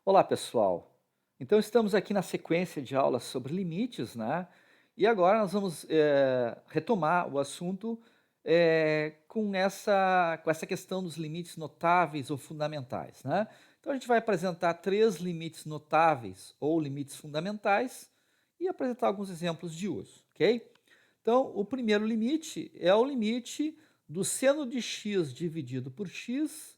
Olá, pessoal. Então, estamos aqui na sequência de aulas sobre limites, né? E agora nós vamos retomar o assunto com essa questão dos limites notáveis ou fundamentais, né? Então, a gente vai apresentar três limites notáveis ou limites fundamentais e apresentar alguns exemplos de uso, ok? Então, o primeiro limite é o limite do seno de x dividido por x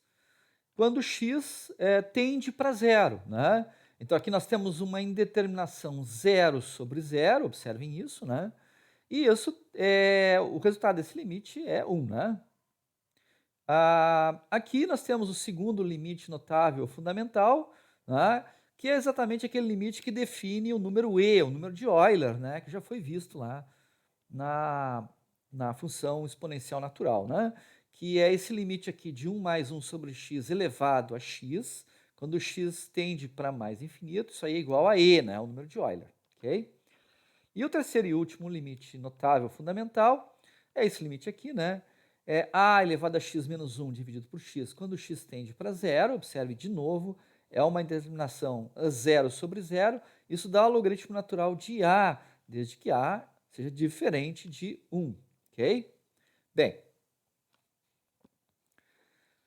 quando x tende para zero, né? Então aqui nós temos uma indeterminação zero sobre zero, observem isso, né? E isso o resultado desse limite é 1, né? Aqui nós temos o segundo limite notável fundamental, né? Que é exatamente aquele limite que define o número e, o número de Euler, né? Que já foi visto lá na, na função exponencial natural, né? Que é esse limite aqui de 1 mais 1 sobre x elevado a x, quando x tende para mais infinito, isso aí é igual a e, né? O número de Euler, ok? E o terceiro e último limite notável fundamental é esse limite aqui, né? É a elevado a x menos 1 dividido por x, quando x tende para zero, observe de novo, é uma indeterminação zero sobre zero, isso dá o logaritmo natural de a, desde que a seja diferente de 1, ok? Bem,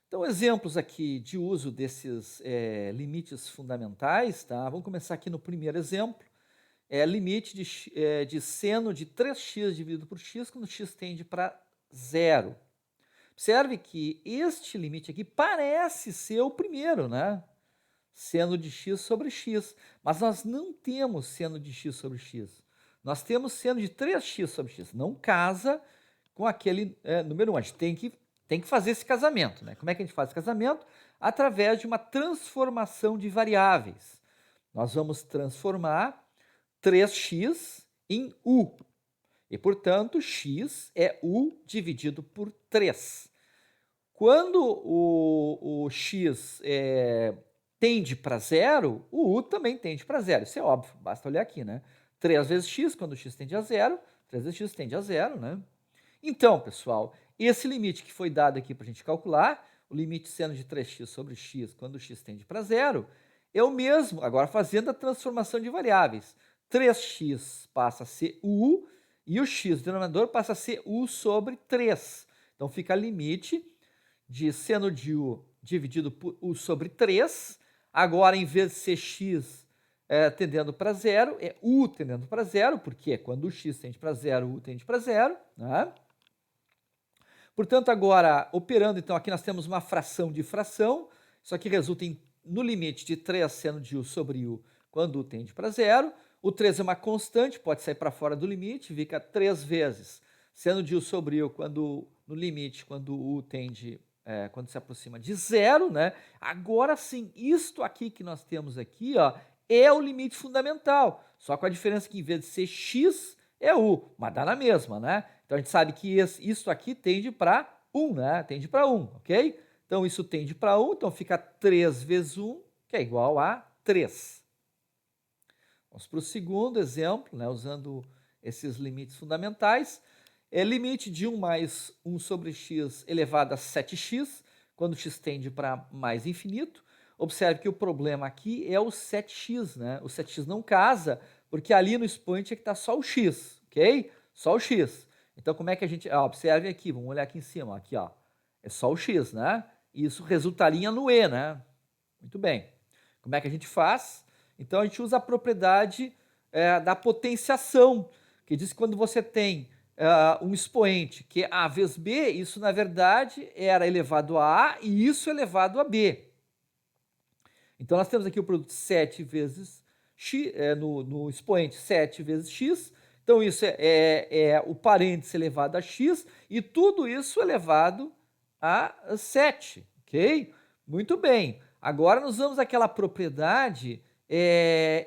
então exemplos aqui de uso desses limites fundamentais, tá? Vamos começar aqui no primeiro exemplo, limite de seno de 3x dividido por x quando x tende para zero. Observe que este limite aqui parece ser o primeiro, né? Seno de x sobre x, mas nós não temos seno de x sobre x. Nós temos seno de 3x sobre x. Não casa com aquele número 1. A gente tem que fazer esse casamento, né? Como é que a gente faz esse casamento? Através de uma transformação de variáveis. Nós vamos transformar 3x em u. E, portanto, x é u dividido por 3. Quando o x tende para zero, o u também tende para zero. Isso é óbvio, basta olhar aqui, né? 3 vezes x, quando x tende a zero, 3 vezes x tende a zero, né? Então, pessoal, esse limite que foi dado aqui para a gente calcular, o limite seno de 3x sobre x, quando x tende para zero, é o mesmo, agora fazendo a transformação de variáveis. 3x passa a ser u, e o x, o denominador, passa a ser u sobre 3. Então, fica limite de seno de u dividido por u sobre 3. Agora, em vez de ser x tendendo para zero, é u tendendo para zero, porque quando o x tende para zero, o u tende para zero, né? Portanto, agora, operando, então, aqui nós temos uma fração de fração, isso aqui resulta no limite de 3 seno de u sobre u, quando u tende para zero. O 3 é uma constante, pode sair para fora do limite, fica 3 vezes seno de u sobre u no limite, quando u tende, quando se aproxima de zero, né? Agora sim, isto aqui que nós temos aqui, ó, é o limite fundamental, só com a diferença que em vez de ser x, é u, mas dá na mesma, né? Então a gente sabe que isso aqui tende para 1, né? Tende para 1, ok? Então isso tende para 1, então fica 3 vezes 1, que é igual a 3. Vamos para o segundo exemplo, né? Usando esses limites fundamentais. Limite de 1 mais 1 sobre x elevado a 7x, quando x tende para mais infinito. Observe que o problema aqui é o 7x, né? O 7x não casa, porque ali no expoente é que está só o x, ok? Só o x. Então, como é que a gente... observe aqui, vamos olhar aqui em cima, aqui, ó. É só o x, né? E isso resultaria no e, né? Muito bem. Como é que a gente faz? Então, a gente usa a propriedade da potenciação, que diz que quando você tem um expoente que é a vezes b, isso, na verdade, era elevado a e isso elevado a b. Então, nós temos aqui o produto 7 vezes x, no expoente 7 vezes x. Então, isso é o parênteses elevado a x, e tudo isso elevado a 7, ok? Muito bem. Agora, nós usamos aquela propriedade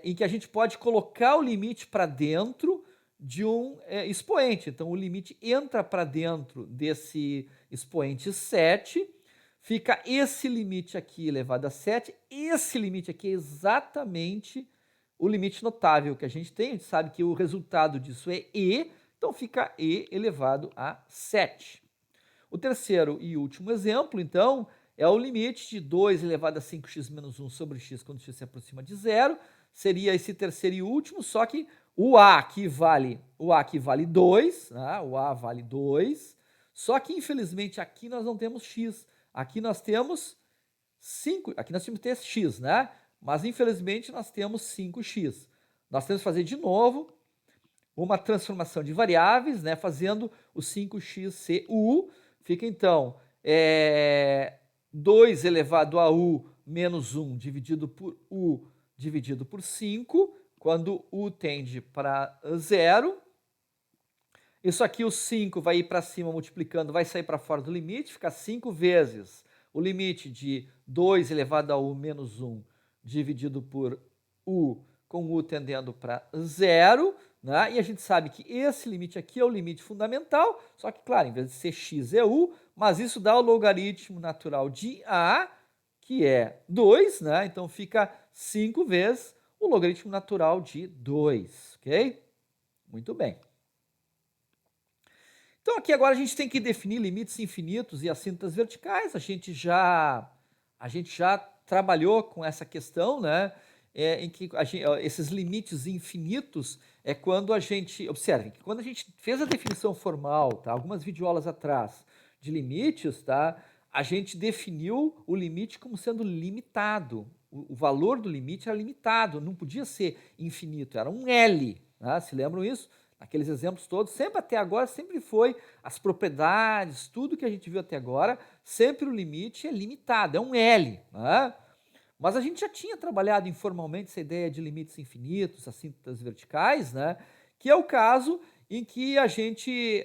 em que a gente pode colocar o limite para dentro de um expoente. Então, o limite entra para dentro desse expoente 7, fica esse limite aqui elevado a 7, esse limite aqui é exatamente o limite notável que a gente tem, a gente sabe que o resultado disso é e, então fica e elevado a 7. O terceiro e último exemplo, então, é o limite de 2 elevado a 5x menos 1 sobre x quando x se aproxima de zero. Seria esse terceiro e último, só que o A aqui vale 2, né? O A vale 2, só que infelizmente aqui nós não temos x, aqui nós temos 5, aqui nós temos que ter x, né? Mas infelizmente nós temos 5x. Nós temos que fazer de novo uma transformação de variáveis, né? Fazendo o 5x ser u, fica então 2 elevado a u menos 1 dividido por u dividido por 5, quando u tende para 0. Isso aqui, o 5 vai ir para cima multiplicando, vai sair para fora do limite, fica 5 vezes o limite de 2 elevado a u menos 1 dividido por u, com u tendendo para 0, né? E a gente sabe que esse limite aqui é o limite fundamental, só que, claro, em vez de ser x é u, mas isso dá o logaritmo natural de a, que é 2, né? Então fica 5 vezes o logaritmo natural de 2, ok? Muito bem. Então aqui agora a gente tem que definir limites infinitos e assíntotas verticais. A gente já trabalhou com essa questão, né? Em que esses limites infinitos é quando a gente, observe, que quando a gente fez a definição formal, tá? Algumas videoaulas atrás, de limites, tá? A gente definiu o limite como sendo limitado. O valor do limite era limitado, não podia ser infinito, era um L, né? Se lembram isso? Aqueles exemplos todos, sempre até agora, sempre foi as propriedades, tudo que a gente viu até agora, sempre o limite é limitado, é um L, né? Mas a gente já tinha trabalhado informalmente essa ideia de limites infinitos, assíntotas verticais, né? Que é o caso em que a gente,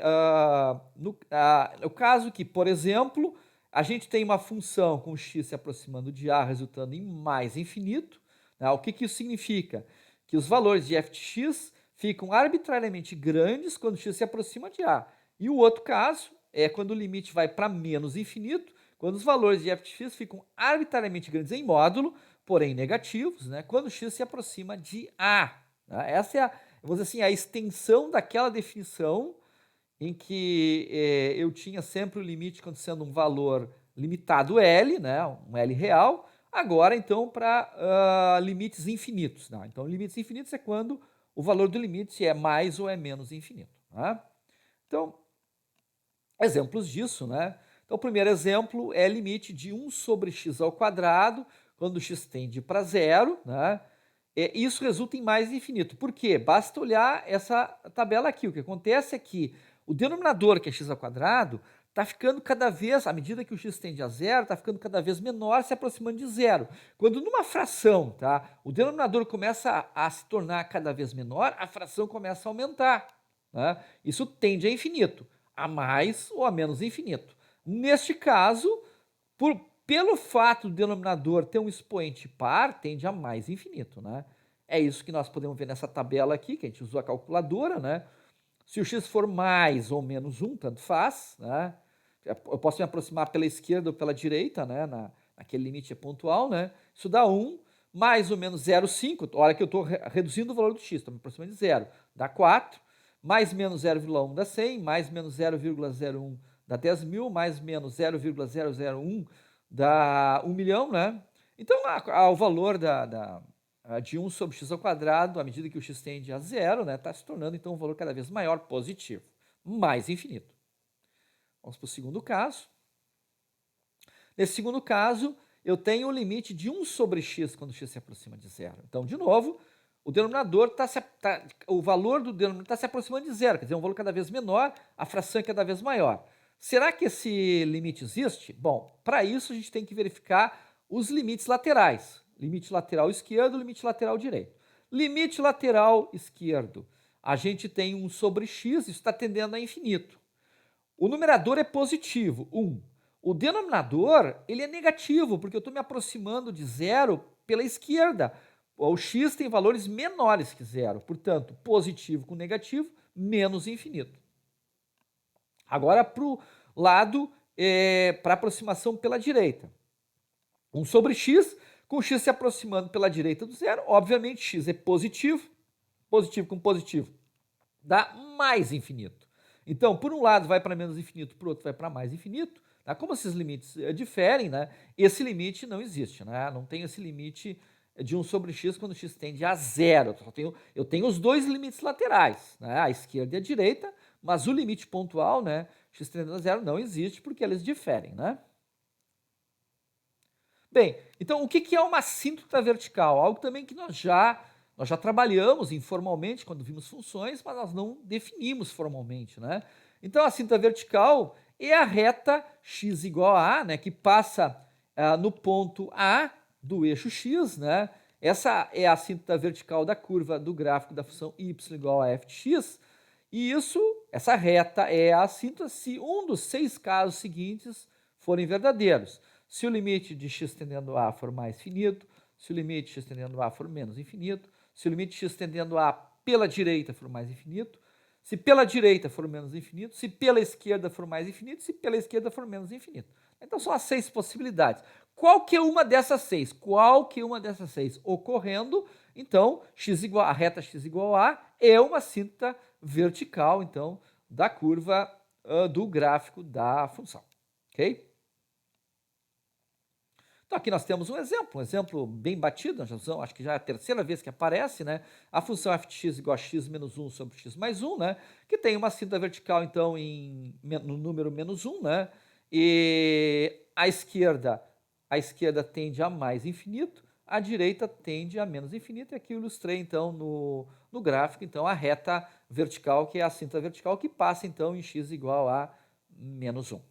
no caso que, por exemplo, a gente tem uma função com x se aproximando de a, resultando em mais infinito, né? O que isso significa? Que os valores de f de x ficam arbitrariamente grandes quando x se aproxima de a. E o outro caso é quando o limite vai para menos infinito, quando os valores de f de x ficam arbitrariamente grandes em módulo, porém negativos, né, quando x se aproxima de a. Né? Essa é vamos dizer assim, a extensão daquela definição em que eu tinha sempre o limite quando sendo um valor limitado L, né, um L real, agora então para limites infinitos. Não? Então limites infinitos é quando o valor do limite é mais ou é menos infinito. Né? Então, exemplos disso, né? Então, o primeiro exemplo é limite de 1 sobre x ao quadrado, quando x tende para zero, né? Isso resulta em mais infinito. Por quê? Basta olhar essa tabela aqui. O que acontece é que o denominador, que é x ao quadrado, está ficando cada vez, à medida que o x tende a zero, está ficando cada vez menor, se aproximando de zero. Quando numa fração, tá, o denominador começa a se tornar cada vez menor, a fração começa a aumentar. Né? Isso tende a infinito, a mais ou a menos infinito. Neste caso, pelo fato do denominador ter um expoente par, tende a mais infinito. Né? É isso que nós podemos ver nessa tabela aqui, que a gente usou a calculadora. Né? Se o x for mais ou menos 1, tanto faz. Né? Eu posso me aproximar pela esquerda ou pela direita, né? Naquele limite pontual. Né? Isso dá 1, mais ou menos 0,5. Olha que eu estou reduzindo o valor do x, estou me aproximando de 0. Dá 4. Mais menos 0,1 dá 100, mais menos 0,01 dá 10.000, mais menos 0,001 dá 1 milhão, né? Então, o valor de 1 sobre x ao quadrado, à medida que o x tende a zero, né, está se tornando, então, um valor cada vez maior, positivo, mais infinito. Vamos para o segundo caso. Nesse segundo caso, eu tenho o limite de 1 sobre x quando x se aproxima de zero. Então, de novo, o denominador o valor do denominador está se aproximando de zero, quer dizer, um valor cada vez menor, a fração é cada vez maior. Será que esse limite existe? Bom, para isso a gente tem que verificar os limites laterais. Limite lateral esquerdo, limite lateral direito. Limite lateral esquerdo, a gente tem 1 sobre x, isso está tendendo a infinito. O numerador é positivo, 1. O denominador, ele é negativo, porque eu estou me aproximando de zero pela esquerda. O x tem valores menores que zero, portanto, positivo com negativo, menos infinito. Agora, para o lado, para aproximação pela direita. 1 sobre x, com x se aproximando pela direita do zero, obviamente x é positivo, positivo com positivo, dá mais infinito. Então, por um lado vai para menos infinito, por outro vai para mais infinito, Tá? Como esses limites diferem, né, esse limite não existe, né? Não tem esse limite de 1 sobre x quando x tende a zero. Eu tenho os dois limites laterais, né, a esquerda e a direita, mas o limite pontual, né, x tendendo a zero, não existe porque eles diferem, né? Bem, então o que é uma assíntota vertical? Algo também que nós já trabalhamos informalmente quando vimos funções, mas nós não definimos formalmente, né? Então a assíntota vertical é a reta x igual a, né, que passa no ponto A do eixo x, né? Essa é a assíntota vertical da curva do gráfico da função y igual a f de x, e essa reta é a assíntota se um dos 6 casos seguintes forem verdadeiros. Se o limite de x tendendo a for mais finito, se o limite de x tendendo a for menos infinito, se o limite de x tendendo a pela direita for mais infinito, se pela direita for menos infinito, se pela esquerda for mais infinito, se pela esquerda for menos infinito. Então são as 6 possibilidades. Qual que é uma dessas 6? Qual que é uma dessas 6 ocorrendo? Então, a reta x igual a é uma assíntota vertical, então, da curva do gráfico da função. Ok? Então aqui nós temos um exemplo bem batido, acho que já é a terceira vez que aparece, né? A função f de x igual a x menos 1 sobre x mais 1, né? Que tem uma assíntota vertical, então, no número menos 1, né? E a esquerda tende a mais infinito, a direita tende a menos infinito, e aqui eu ilustrei, então, no gráfico, então, a reta vertical, que é a assíntota vertical, que passa, então, em x igual a menos 1.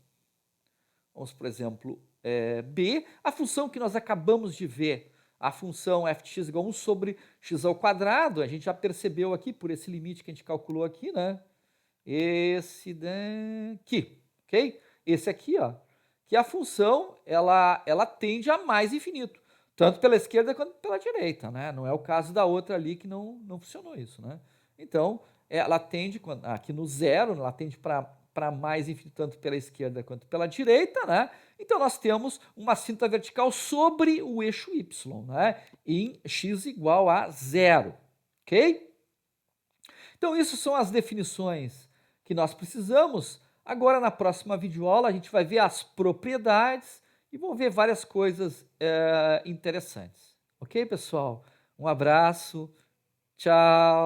Vamos, por exemplo, B, a função que nós acabamos de ver, a função f de x igual a 1 sobre x ao quadrado, a gente já percebeu aqui, por esse limite que a gente calculou aqui, né? Esse daqui, ok? Esse aqui, ó, que a função, ela tende a mais infinito, tanto pela esquerda quanto pela direita, né? Não é o caso da outra ali que não funcionou isso, né? Então, ela tende, aqui no zero, ela tende para mais infinito, tanto pela esquerda quanto pela direita, né? Então, nós temos uma assíntota vertical sobre o eixo y, né? Em x igual a zero, ok? Então, isso são as definições que nós precisamos. Agora, na próxima videoaula, a gente vai ver as propriedades e vamos ver várias coisas interessantes. Ok, pessoal? Um abraço, tchau!